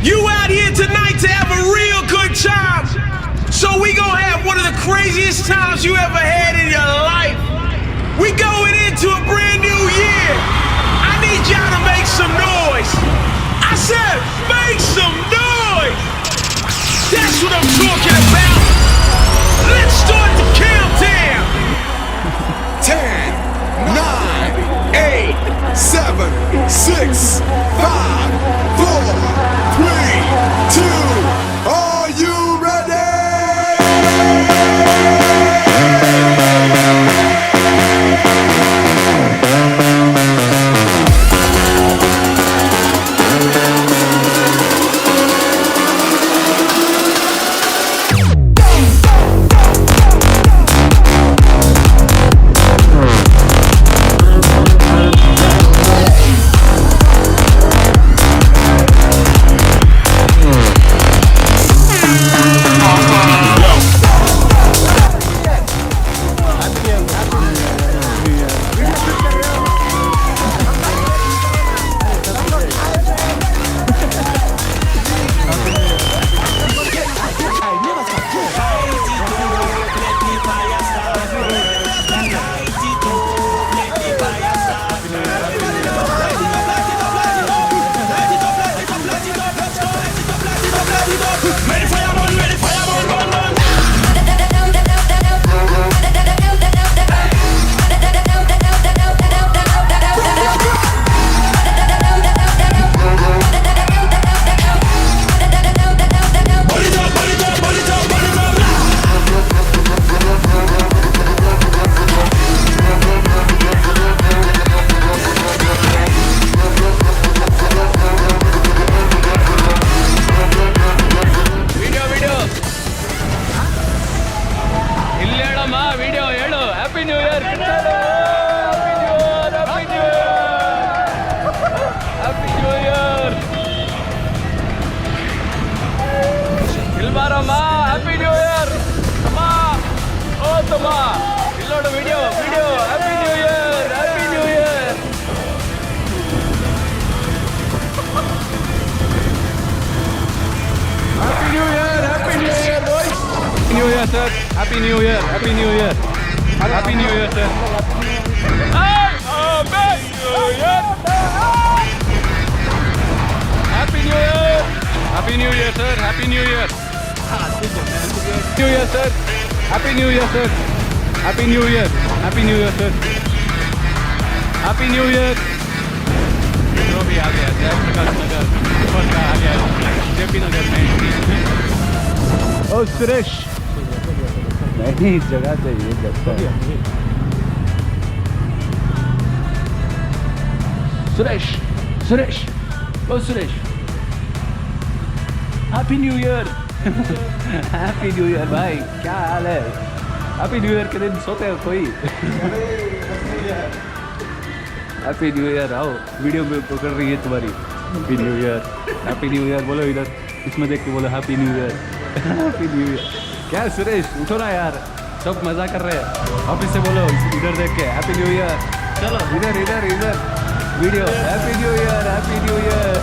You out here tonight to have a real good time. So we gonna have one of the craziest times you ever had in your life. We going into a brand new year. I need y'all to make some noise. I said, make some noise. That's what I'm talking about. Let's start the countdown. 10, 9, 8, 7, 6, 5, 4, 3, 2. Are you ready? Happy New Year, Happy New Year, Happy New Year, sir. Happy New Year, Happy New Year, sir. Happy New Year, New Year, sir. Happy New Year, sir. Happy New Year, Happy New Year, sir. Happy New Year. जो भी आ गया, जयप्रकाश नगर, ऊपर का आ गया, JP नगर में. ओ सुरेश. नहीं जगह चाहिए लगता है. सुरेश सुरेश ओ Suresh happy new year. Happy new year भाई, क्या हाल है? हैप्पी न्यू ईयर के दिन सोते हो कोई? Happy new year. आओ वीडियो में पकड़ रही है तुम्हारी. Happy new year, happy new year बोलो इधर, इसमें देख के बोलो happy new year. Happy new year. क्या सुरेश उठो ना यार, सब मजा कर रहे हैं. ऑफिस से बोलो इधर देख के हैप्पी न्यू ईयर. चलो इधर इधर इधर video. Happy new year, happy new year.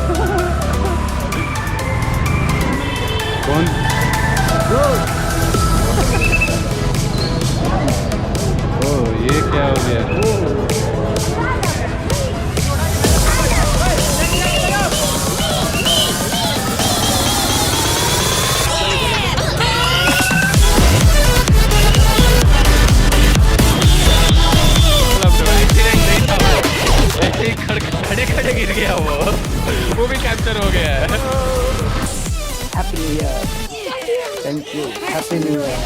कौन? ओ ये क्या हो गया? खड़े खड़े गिर गया वो भी कैप्चर हो गया है. Happy new year. Thank you. Happy new year.